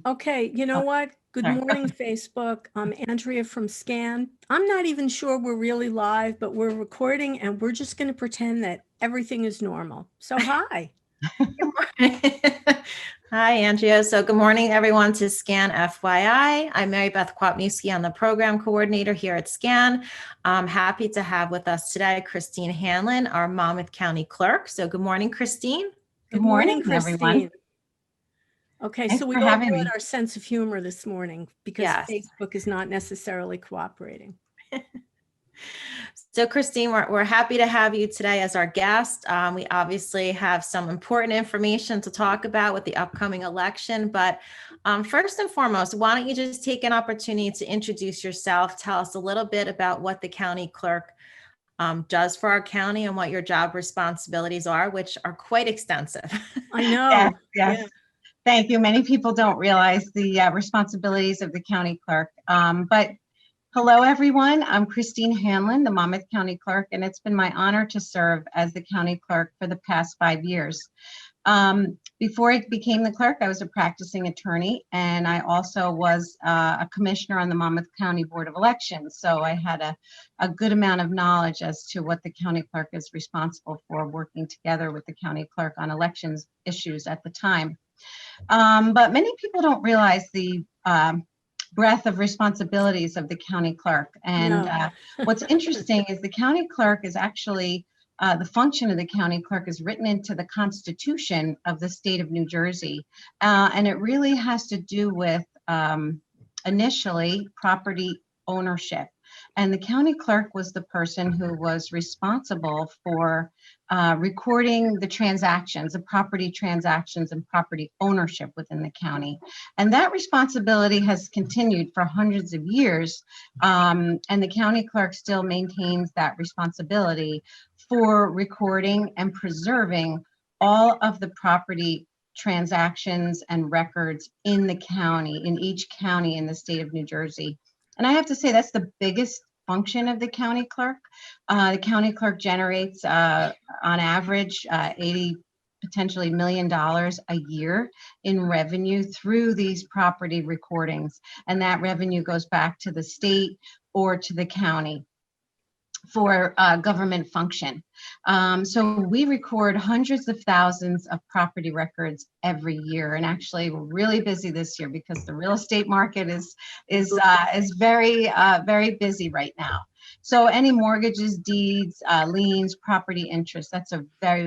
Okay, you know what? Good morning, Facebook. I'm Andrea from Scan. I'm not even sure we're really live, but we're recording and we're just going to pretend that everything is normal. So hi. Hi, Andrea. So good morning, everyone, to Scan FYI. I'm Marybeth Kwapniewski. I'm the program coordinator here at Scan. I'm happy to have with us today Christine Hanlon, our Monmouth County Clerk. So good morning, Christine. Good morning, Christine. Christine. Okay, Thanks so we for all having brought me. our sense of humor this morning because Yes. Facebook is not necessarily cooperating. So Christine, we're happy to have you today as our guest. We obviously have some important information to talk about with the upcoming election, but first and foremost, why don't you just take an opportunity to introduce yourself, tell us a little bit about what the county clerk does for our county and what your job responsibilities are, which are quite extensive. I know. Yes. Yeah. Thank you. Many people don't realize the responsibilities of the county clerk. But hello, everyone. I'm Christine Hanlon, the Monmouth County Clerk, and it's been my honor to serve as the county clerk for the past 5 years. Before I became the clerk, I was a practicing attorney, and I also was a commissioner on the Monmouth County Board of Elections. So I had a good amount of knowledge as to what the county clerk is responsible for, working together with the county clerk on elections issues at the time. But many people don't realize the breadth of responsibilities of the county clerk. And what's interesting is the county clerk is actually, the function of the county clerk is written into the Constitution of the state of New Jersey. And it really has to do with initially property ownership. And the county clerk was the person who was responsible for recording the transactions, the property transactions and property ownership within the county. And that responsibility has continued for hundreds of years. And the county clerk still maintains that responsibility for recording and preserving all of the property transactions and records in the county, in each county in the state of New Jersey. And I have to say that's the biggest function of the county clerk. The county clerk generates on average $80 potentially $1 million a year in revenue through these property recordings. And that revenue goes back to the state or to the county for government function. So we record hundreds of thousands of property records every year. And actually we're really busy this year because the real estate market is very, very busy right now. So any mortgages, deeds, liens, property interest,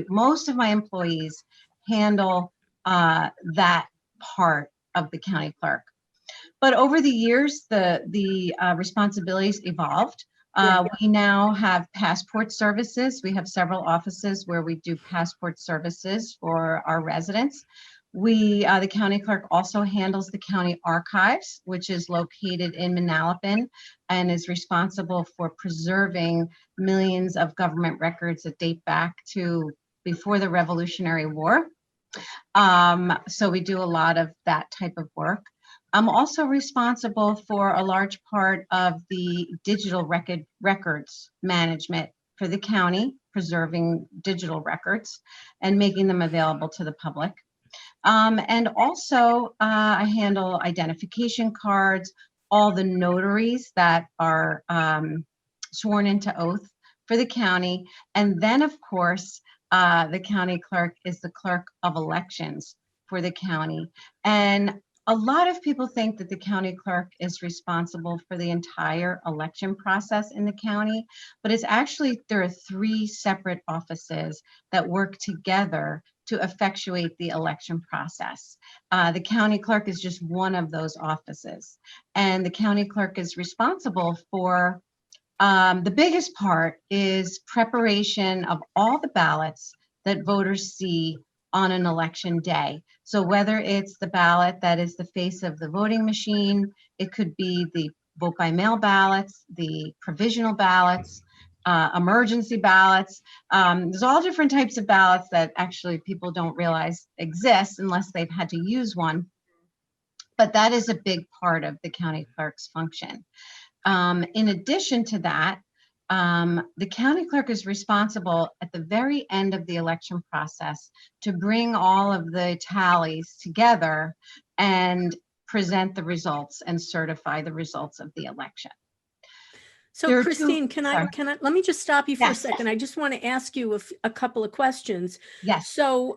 most of my employees handle that part of the county clerk. But over the years, the responsibilities evolved. We now have passport services. We have several offices where we do passport services for our residents. The county clerk also handles the county archives, which is located in Manalapan and is responsible for preserving millions of government records that date back to before the Revolutionary War. So we do a lot of that type of work. I'm also responsible for a large part of the digital records management for the county, preserving digital records and making them available to the public. And also I handle identification cards, all the notaries that are sworn into oath for the county. And then of course, the county clerk is the clerk of elections for the county. And a lot of people think that the county clerk is responsible for the entire election process in the county, but it's actually, there are 3 separate offices that work together to effectuate the election process. The county clerk is just one of those offices. And the county clerk is responsible for, the biggest part is preparation of all the ballots that voters see on an election day. So whether it's the ballot that is the face of the voting machine, it could be the vote by mail ballots, the provisional ballots, emergency ballots. There's all different types of ballots that actually people don't realize exist unless they've had to use one. But that is a big part of the county clerk's function. In addition to that, the county clerk is responsible at the very end of the election process to bring all of the tallies together and present the results and certify the results of the election. So There are Christine, sorry. let me just stop you for a Yes. second. I just want to ask you a couple of questions. Yes. So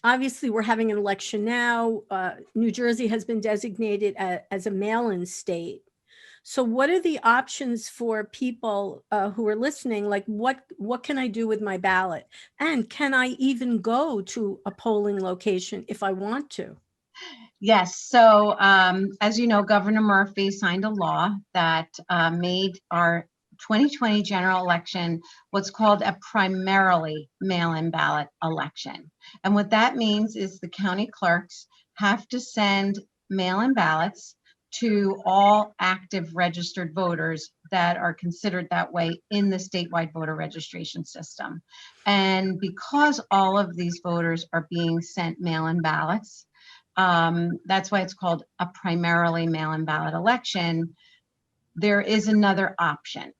obviously we're having an election now. New Jersey has been designated as a mail-in state. So what are the options for people who are listening? Like what can I do with my ballot? And can I even go to a polling location if I want to? Yes. So as you know, Governor Murphy signed a law that made our 2020 general election what's called a primarily mail-in ballot election. And what that means is the county clerks have to send mail-in ballots to all active registered voters that are considered that way in the statewide voter registration system. And because all of these voters are being sent mail-in ballots, that's why it's called a primarily mail-in ballot election. There is another option.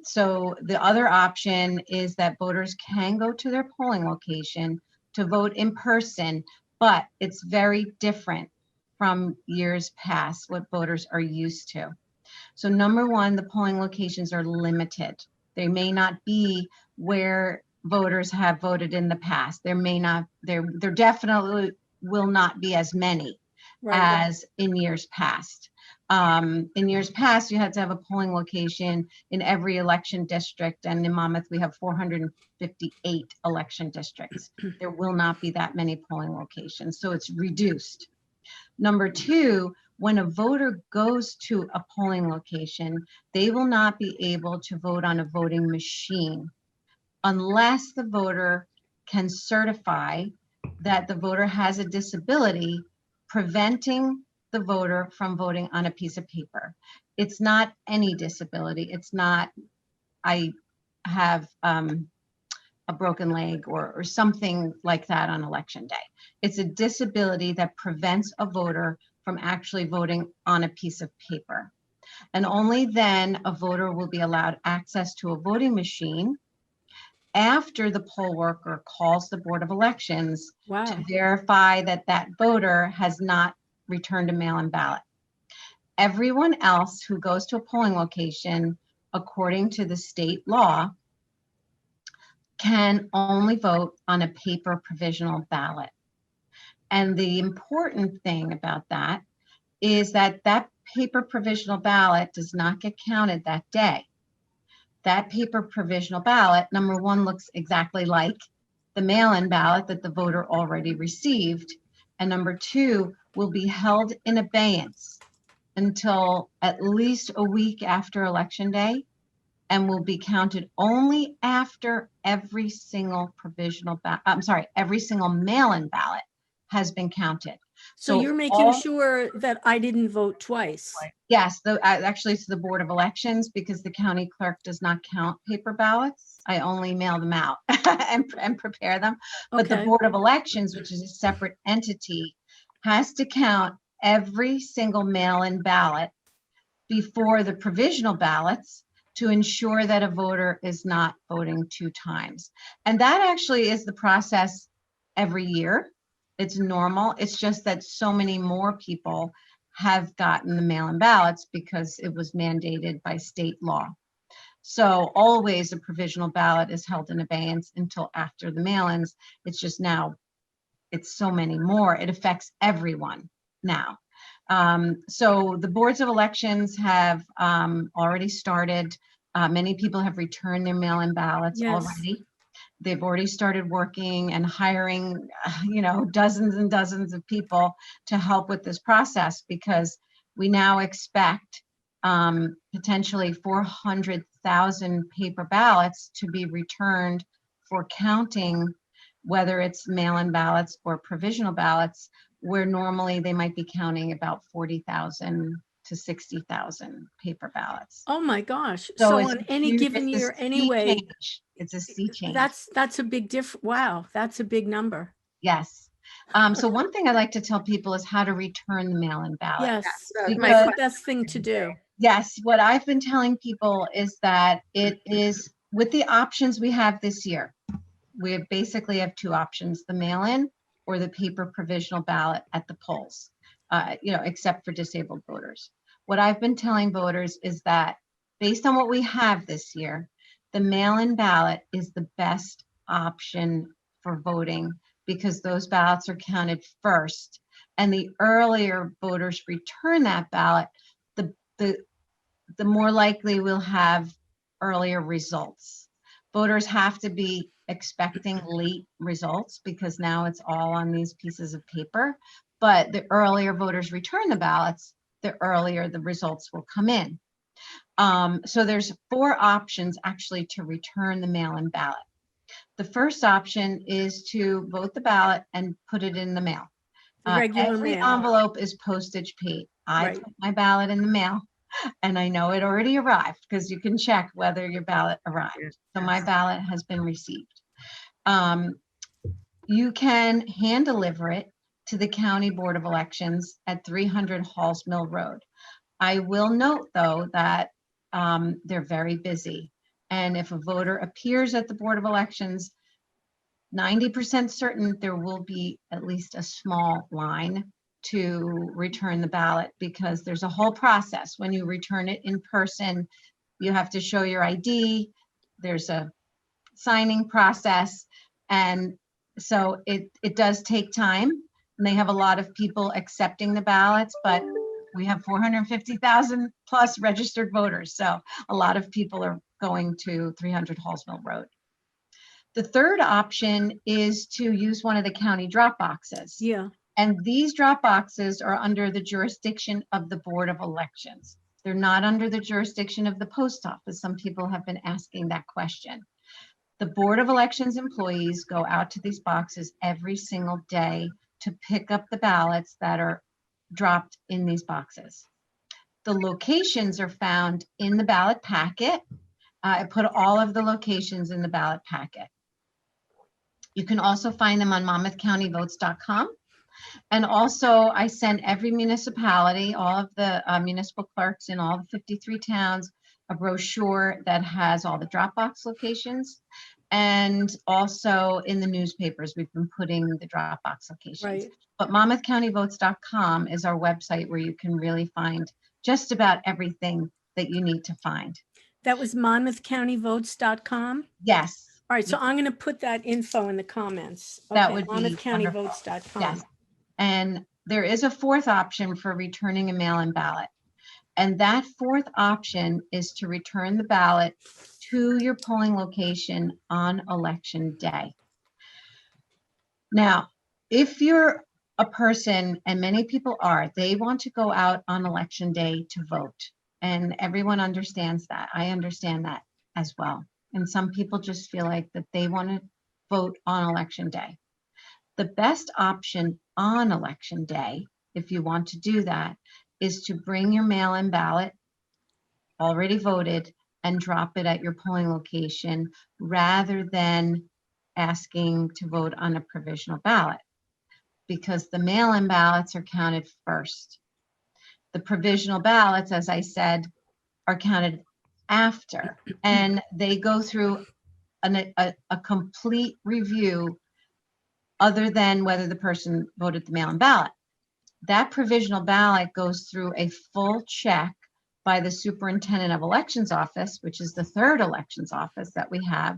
So the other option is that voters can go to their polling location to vote in person, but it's very different from years past, what voters are used to. So number one, the polling locations are limited. They may not be where voters have voted in the past. There definitely will not be as many as in years past. In years past, you had to have a polling location in every election district, and in Monmouth, we have 458 election districts. There will not be that many polling locations, so it's reduced. Number two, when a voter goes to a polling location, they will not be able to vote on a voting machine unless the voter can certify that the voter has a disability preventing the voter from voting on a piece of paper. It's not any disability. It's not, I have a broken leg or something like that on election day. It's a disability that prevents a voter from actually voting on a piece of paper. And only then a voter will be allowed access to a voting machine after the poll worker calls the Board of Elections to verify that that voter has not returned a mail-in ballot. Everyone else who goes to a polling location, according to the state law, can only vote on a paper provisional ballot. And the important thing about that is that that paper provisional ballot does not get counted that day. That paper provisional ballot, number one, looks exactly like the mail-in ballot that the voter already received. And number two, will be held in abeyance until at least a week after Election Day, and will be counted only after every single every single mail-in ballot has been counted. So you're making sure that I didn't vote twice? Yes, actually it's the Board of Elections, because the county clerk does not count paper ballots. I only mail them out and prepare them. But the Board of Elections, which is a separate entity, has to count every single mail-in ballot before the provisional ballots to ensure that a voter is not voting two times. And that actually is the process every year. It's normal. It's just that so many more people have gotten the mail-in ballots because it was mandated by state law. So always a provisional ballot is held in abeyance until after the mail-ins. It's just now, it's so many more. It affects everyone now. So the boards of elections have already started. Many people have returned their mail-in ballots already. They've already started working and hiring, dozens and dozens of people to help with this process, because we now expect potentially 400,000 paper ballots to be returned for counting, whether it's mail-in ballots or provisional ballots, where normally they might be counting about 40,000 to 60,000 paper ballots. Oh my gosh. So on any given year anyway, it's a sea change. That's a big difference. Wow, that's a big number. Yes. So one thing I like to tell people is how to return the mail-in ballot. Yes, that's the best thing to do. Yes, what I've been telling people is that it is, with the options we have this year, we basically have two options: the mail-in or the paper provisional ballot at the polls. except for disabled voters. What I've been telling voters is that based on what we have this year, the mail-in ballot is the best option for voting because those ballots are counted first. And the earlier voters return that ballot, the more likely we'll have earlier results. Voters have to be expecting late results because now it's all on these pieces of paper. But the earlier voters return the ballots, the earlier the results will come in. So there's 4 options actually to return the mail-in ballot. The first option is to vote the ballot and put it in the mail. Regular Every mail. envelope is postage paid. I Right. put my ballot in the mail and I know it already arrived because you can check whether your ballot arrived. So my ballot has been received. You can hand deliver it to the County Board of Elections at 300 Halls Mill Road. I will note though that they're very busy. And if a voter appears at the Board of Elections, 90% certain there will be at least a small line to return the ballot because there's a whole process. When you return it in person, you have to show your ID. There's a signing process. And so it does take time. And they have a lot of people accepting the ballots, but we have 450,000 plus registered voters. So a lot of people are going to 300 Halls Mill Road. The third option is to use one of the county drop boxes. Yeah. And these drop boxes are under the jurisdiction of the Board of Elections. They're not under the jurisdiction of the post office. Some people have been asking that question. The Board of Elections employees go out to these boxes every single day to pick up the ballots that are dropped in these boxes. The locations are found in the ballot packet. I put all of the locations in the ballot packet. You can also find them on monmouthcountyvotes.com. And also I send every municipality, all of the municipal clerks in all the 53 towns, a brochure that has all the Dropbox locations. And also in the newspapers, we've been putting the Dropbox locations. Right. But monmouthcountyvotes.com is our website where you can really find just about everything that you need to find. That was monmouthcountyvotes.com. Yes. All right, so I'm going to put that info in the comments. That Okay, would be monmouthcountyvotes.com. Yes. And there is a 4th option for returning a mail-in ballot. And that 4th option is to return the ballot to your polling location on election day. Now, if you're a person, and many people are, they want to go out on election day to vote. And everyone understands that. I understand that as well. And some people just feel like that they want to vote on election day. The best option on election day, if you want to do that, is to bring your mail-in ballot already voted and drop it at your polling location rather than asking to vote on a provisional ballot, because the mail-in ballots are counted first. The provisional ballots, as I said, are counted after, and they go through a complete review other than whether the person voted the mail-in ballot. That provisional ballot goes through a full check by the Superintendent of Elections Office, which is the 3rd elections office that we have,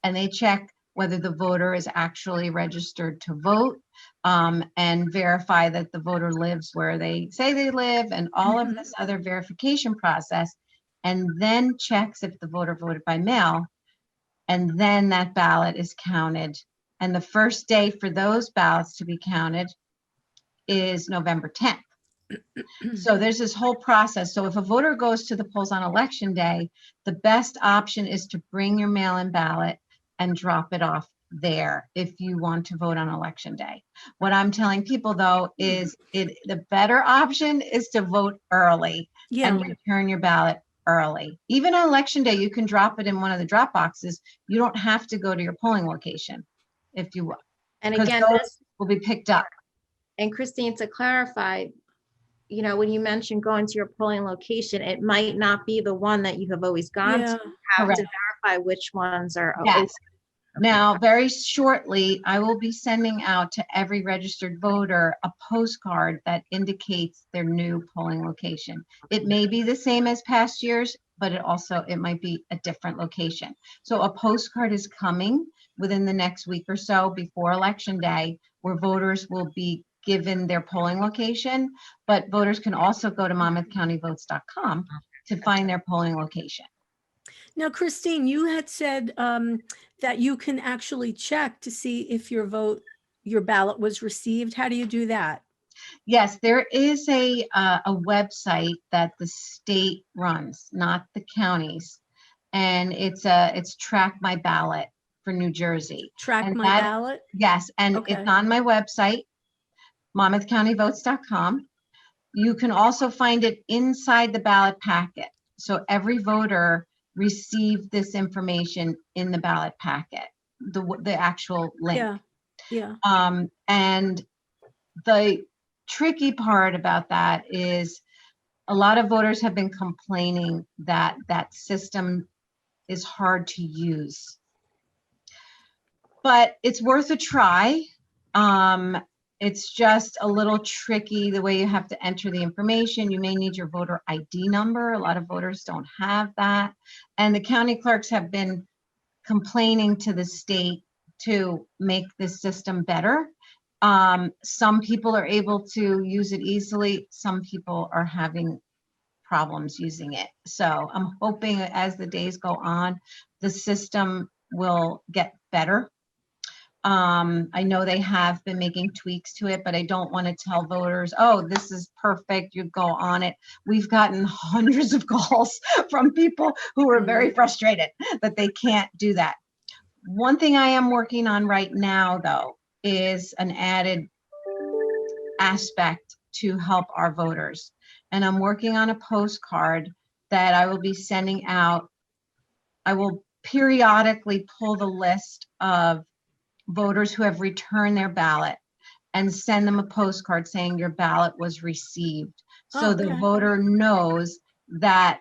and they check whether the voter is actually registered to vote, and verify that the voter lives where they say they live, and all of this other verification process, and then checks if the voter voted by mail, and then that ballot is counted. And the first day for those ballots to be counted is November 10th. So there's this whole process. So if a voter goes to the polls on election day, the best option is to bring your mail-in ballot and drop it off there if you want to vote on election day. What I'm telling people though is the better option is to vote early and return your ballot early. Even on election day, you can drop it in one of the drop boxes. You don't have to go to your polling location if you will. And again, this will be picked up. And Christine, to clarify, you know, when you mentioned going to your polling location, it might not be the one that you have always gone to. You have to verify which ones are open. Now, very shortly, I will be sending out to every registered voter a postcard that indicates their new polling location. It may be the same as past years, but it might be a different location. So a postcard is coming within the next week or so before Election Day, where voters will be given their polling location, but voters can also go to monmouthcountyvotes.com to find their polling location. Now, Christine, you had said that you can actually check to see if your ballot was received. How do you do that? Yes, there is a website that the state runs, not the counties, and it's Track My Ballot for New Jersey. Track And My Ballot? Yes, and Okay. it's on my website, monmouthcountyvotes.com. You can also find it inside the ballot packet. So every voter received this information in the ballot packet, the actual link. Yeah. And the tricky part about that is a lot of voters have been complaining that that system is hard to use. But it's worth a try. It's just a little tricky the way you have to enter the information. You may need your voter ID number. A lot of voters don't have that. And the county clerks have been complaining to the state to make this system better. Some people are able to use it easily. Some people are having problems using it. So I'm hoping as the days go on, the system will get better. I know they have been making tweaks to it, but I don't want to tell voters, oh, this is perfect, you go on it. We've gotten hundreds of calls from people who are very frustrated that they can't do that. One thing I am working on right now, though, is an added aspect to help our voters. And I'm working on a postcard that I will be sending out. I will periodically pull the list of voters who have returned their ballot and send them a postcard saying your ballot was received. So the voter knows that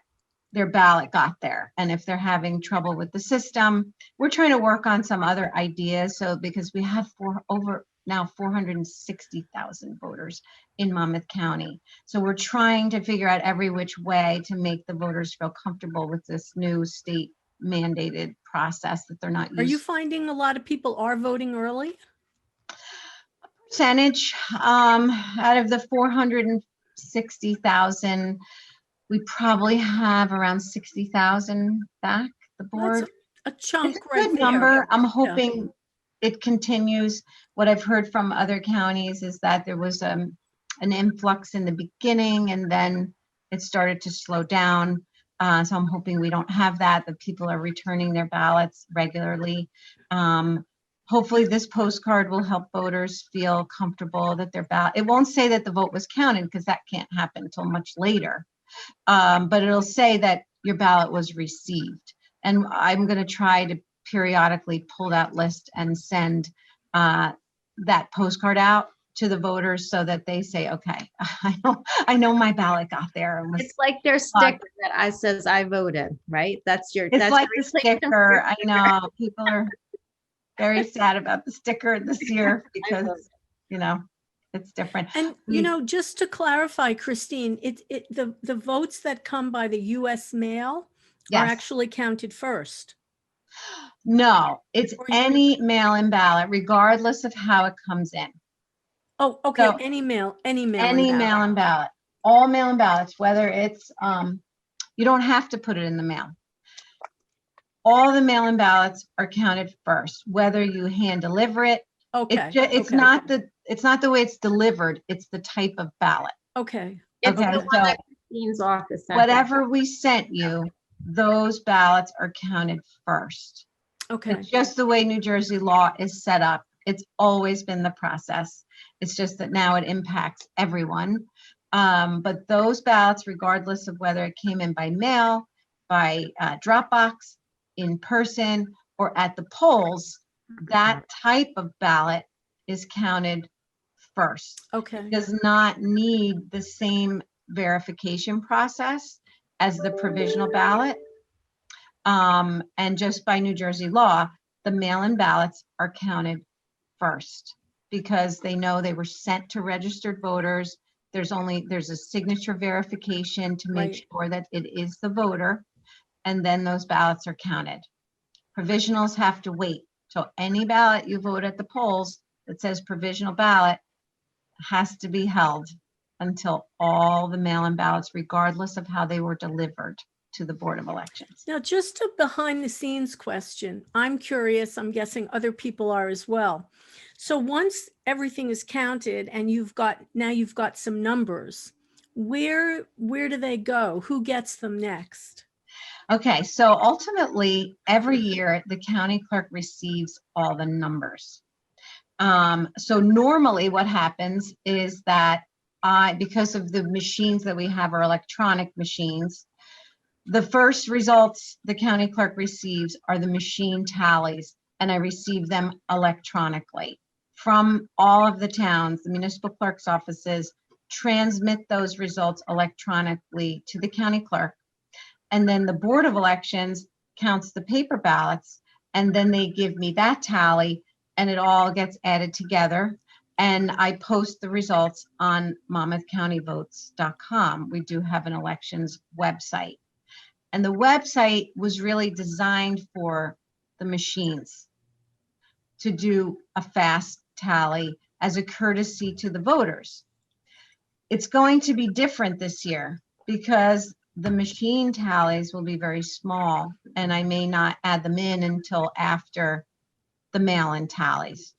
their ballot got there. And if they're having trouble with the system, we're trying to work on some other ideas. So because we have over now 460,000 voters in Monmouth County. So we're trying to figure out every which way to make the voters feel comfortable with this new state mandated process that they're not used. Are you finding a lot of people are voting early? Percentage out of the 460,000, we probably have around 60,000 back the board. That's a chunk. It's a good number. There. I'm hoping it continues. What I've heard from other counties is that there was an influx in the beginning and then it started to slow down. So I'm hoping we don't have that people are returning their ballots regularly. Hopefully this postcard will help voters feel comfortable that their ballot, it won't say that the vote was counted because that can't happen until much later. But it'll say that your ballot was received. And I'm going to try to periodically pull that list and send that postcard out to the voters so that they say, okay, I know my ballot got there. It's like their sticker that says I voted, right? That's like the sticker. I know people are very sad about the sticker this year because, it's different. And, just to clarify, Christine, the votes that come by the US mail are actually counted first. No, it's any mail-in ballot, regardless of how it comes in. Oh, okay. So, any mail-in ballot. All mail-in ballots, whether it's, you don't have to put it in the mail. All the mail-in ballots are counted first, whether you hand deliver it. Okay. It's not the way it's delivered. It's the type of ballot. Okay. It's the one that Christine's office sent. Whatever we sent you, those ballots are counted first. Okay. It's just the way New Jersey law is set up. It's always been the process. It's just that now it impacts everyone. But those ballots, regardless of whether it came in by mail, by Dropbox, in person, or at the polls, that type of ballot is counted first. Okay. It does not need the same verification process as the provisional ballot. And just by New Jersey law, the mail-in ballots are counted first because they know they were sent to registered voters. There's a signature verification to make Right. sure that it is the voter, and then those ballots are counted. Provisionals have to wait. So any ballot you vote at the polls that says provisional ballot has to be held until all the mail-in ballots, regardless of how they were delivered to the Board of Elections. Now, just a behind the scenes question. I'm curious, I'm guessing other people are as well. So once everything is counted and you've got some numbers, where do they go? Who gets them next? Okay, so ultimately, every year the county clerk receives all the numbers. So normally what happens is that because of the machines that we have are electronic machines, the first results the county clerk receives are the machine tallies, and I receive them electronically from all of the towns. The municipal clerk's offices transmit those results electronically to the county clerk. And then the Board of Elections counts the paper ballots, and then they give me that tally, and it all gets added together. And I post the results on monmouthcountyvotes.com. We do have an elections website. And the website was really designed for the machines to do a fast tally as a courtesy to the voters. It's going to be different this year because the machine tallies will be very small, and I may not add them in until after the mail-in tallies.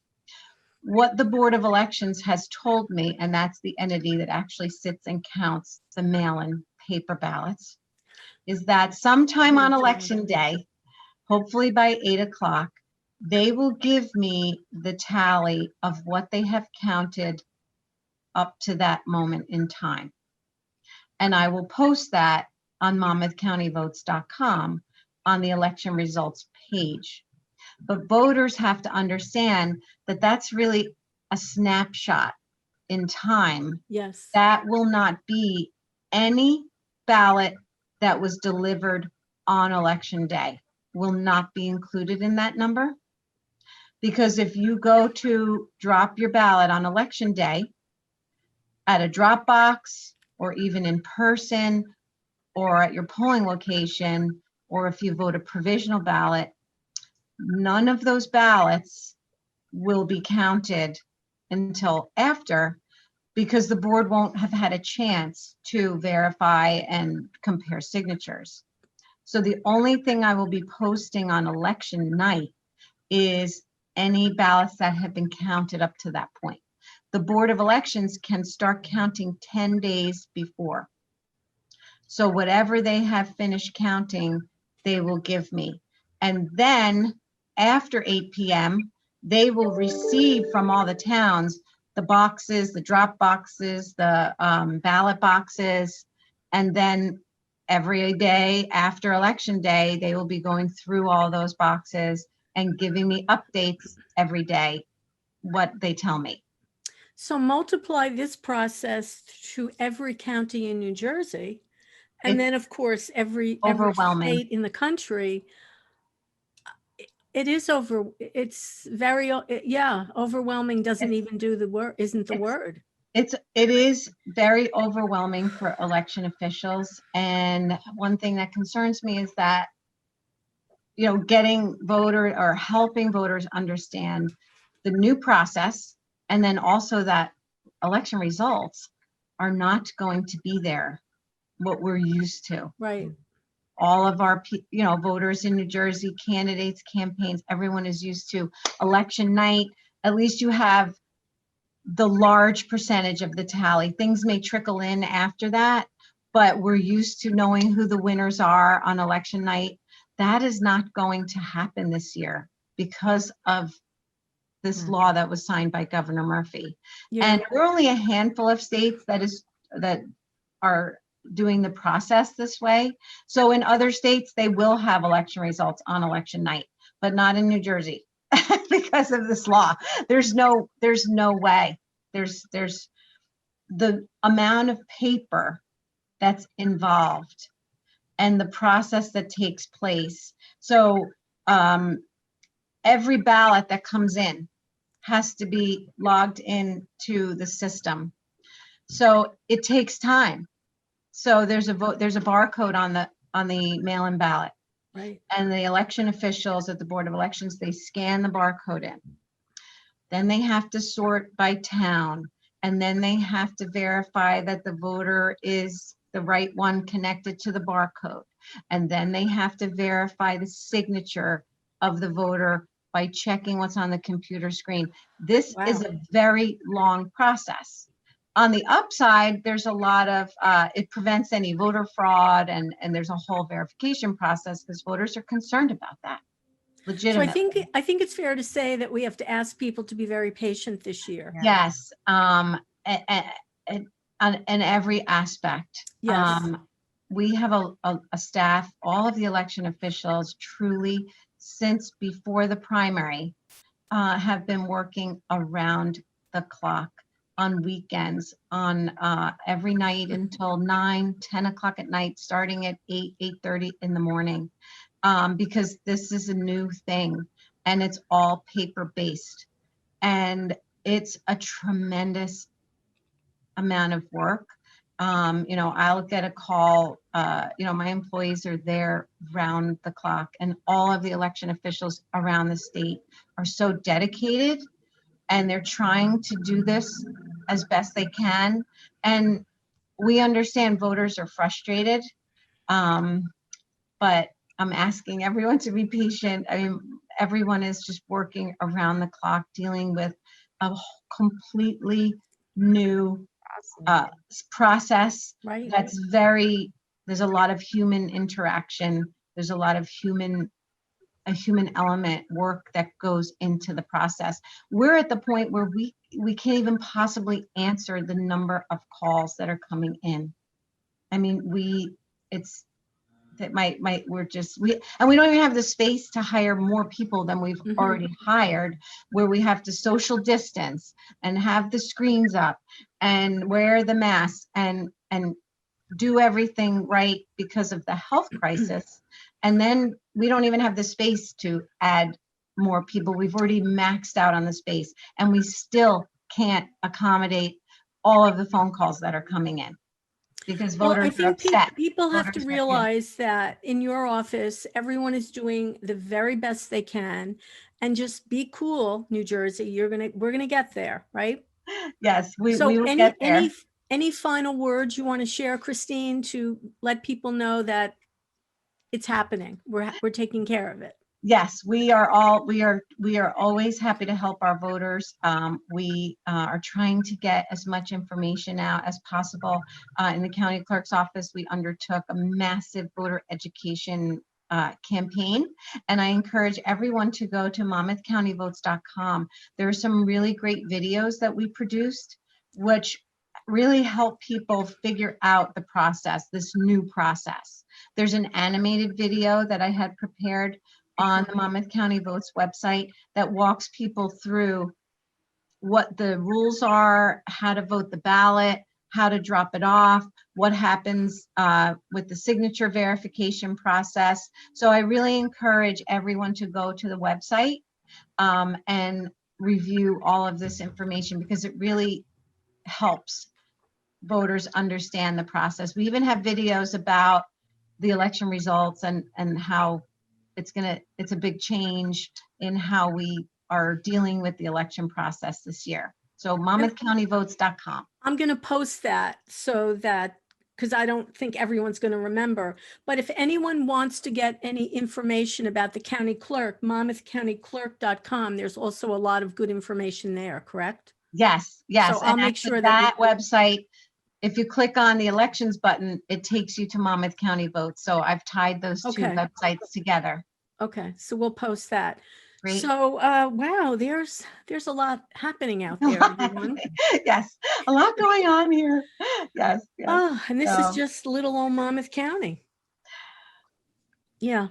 What the Board of Elections has told me, and that's the entity that actually sits and counts the mail-in paper ballots, is that sometime on election day, hopefully by 8 o'clock, they will give me the tally of what they have counted up to that moment in time. And I will post that on monmouthcountyvotes.com on the election results page. But voters have to understand that that's really a snapshot in time. Yes. That will not be any ballot that was delivered on election day will not be included in that number. Because if you go to drop your ballot on election day at a drop box or even in person or at your polling location, or if you vote a provisional ballot, none of those ballots will be counted until after, because the board won't have had a chance to verify and compare signatures. So the only thing I will be posting on election night is any ballots that have been counted up to that point. The Board of Elections can start counting 10 days before. So whatever they have finished counting, they will give me. And then after 8 p.m., they will receive from all the towns the boxes, the drop boxes, the ballot boxes, and then every day after election day, they will be going through all those boxes and giving me updates every day, what they tell me. So multiply this process to every county in New Jersey, and then of course every overwhelming state in the country. It's very, overwhelming doesn't even do the word, isn't the word. It is very overwhelming for election officials. And one thing that concerns me is that, getting voter or helping voters understand the new process, and then also that election results are not going to be there, what we're used to. Right. All of our, voters in New Jersey, candidates, campaigns, everyone is used to election night. At least you have the large percentage of the tally. Things may trickle in after that, but we're used to knowing who the winners are on election night. That is not going to happen this year because of this law that was signed by Governor Murphy. Yeah. And we're only a handful of states that are doing the process this way. So in other states, they will have election results on election night, but not in New Jersey because of this law. There's no way. There's the amount of paper that's involved and the process that takes place. So every ballot that comes in has to be logged into the system. So it takes time. So there's a barcode on the mail-in ballot. Right. And the election officials at the Board of Elections, they scan the barcode in. Then they have to sort by town, and then they have to verify that the voter is the right one connected to the barcode. And then they have to verify the signature of the voter by checking what's on the computer screen. This is a very long process. On the upside, there's a lot of, it prevents any voter fraud, and there's a whole verification process because voters are concerned about that. Legitimately. So I think it's fair to say that we have to ask people to be very patient this year. Yes, and in every aspect. Yes. We have a staff, all of the election officials truly, since before the primary, have been working around the clock on weekends, on every night until 9, 10 o'clock at night, starting at 8:30 in the morning, because this is a new thing and it's all paper-based. And it's a tremendous amount of work. I'll get a call, my employees are there round the clock, and all of the election officials around the state are so dedicated, and they're trying to do this as best they can. And we understand voters are frustrated, but I'm asking everyone to be patient. I mean, everyone is just working around the clock, dealing with a completely new process. Right. That's there's a lot of human interaction. There's a lot of human element work that goes into the process. We're at the point where we can't even possibly answer the number of calls that are coming in. I mean, we don't even have the space to hire more people than we've already hired, where we have to social distance and have the screens up and wear the mask and do everything right because of the health crisis. And then we don't even have the space to add more people. We've already maxed out on the space, and we still can't accommodate all of the phone calls that are coming in. Because voters are upset. People have to realize that in your office, everyone is doing the very best they can, and just be cool, New Jersey. We're gonna get there, right? Yes, we will get there. Any final words you want to share, Christine, to let people know that it's happening? We're taking care of it. Yes, we are always happy to help our voters. We are trying to get as much information out as possible. In the county clerk's office, we undertook a massive voter education campaign, and I encourage everyone to go to monmouthcountyvotes.com. There are some really great videos that we produced, which really help people figure out the process, this new process. There's an animated video that I had prepared on the Monmouth County Votes website that walks people through what the rules are, how to vote the ballot, how to drop it off, what happens with the signature verification process. So I really encourage everyone to go to the website and review all of this information, because it really helps voters understand the process. We even have videos about the election results and how it's a big change in how we are dealing with the election process this year. So monmouthcountyvotes.com. I'm going to post that so that, because I don't think everyone's going to remember, but if anyone wants to get any information about the county clerk, monmouthcountyclerk.com, there's also a lot of good information there, correct? Yes. So I'll make sure that website, if you click on the elections button, it takes you to Monmouth County Votes. So I've tied those two websites together. Okay, so we'll post that. Great. So, wow, there's a lot happening out there, everyone. Yes, a lot going on here. Yes. Oh, and this is just little old Monmouth County. Yeah.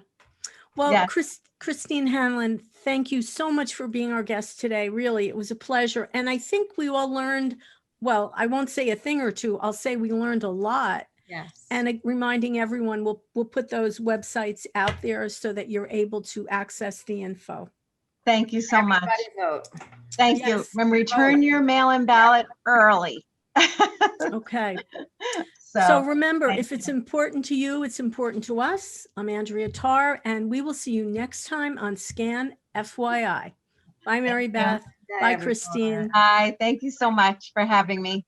Well, yes. Christine Hanlon, thank you so much for being our guest today. Really, it was a pleasure. And I think we all learned, well, I won't say a thing or two. I'll say we learned a lot. Yes. And reminding everyone, we'll put those websites out there so that you're able to access the info. Thank you so much. Everybody vote. Thank you. Yes. And return your mail-in ballot early. Okay. So So remember, thank if it's important to you, it's important to us. I'm Andrea Tarr, and we will see you next time on Scan FYI. Bye, Mary Beth. Bye, everyone. Christine. Hi, thank you so much for having me.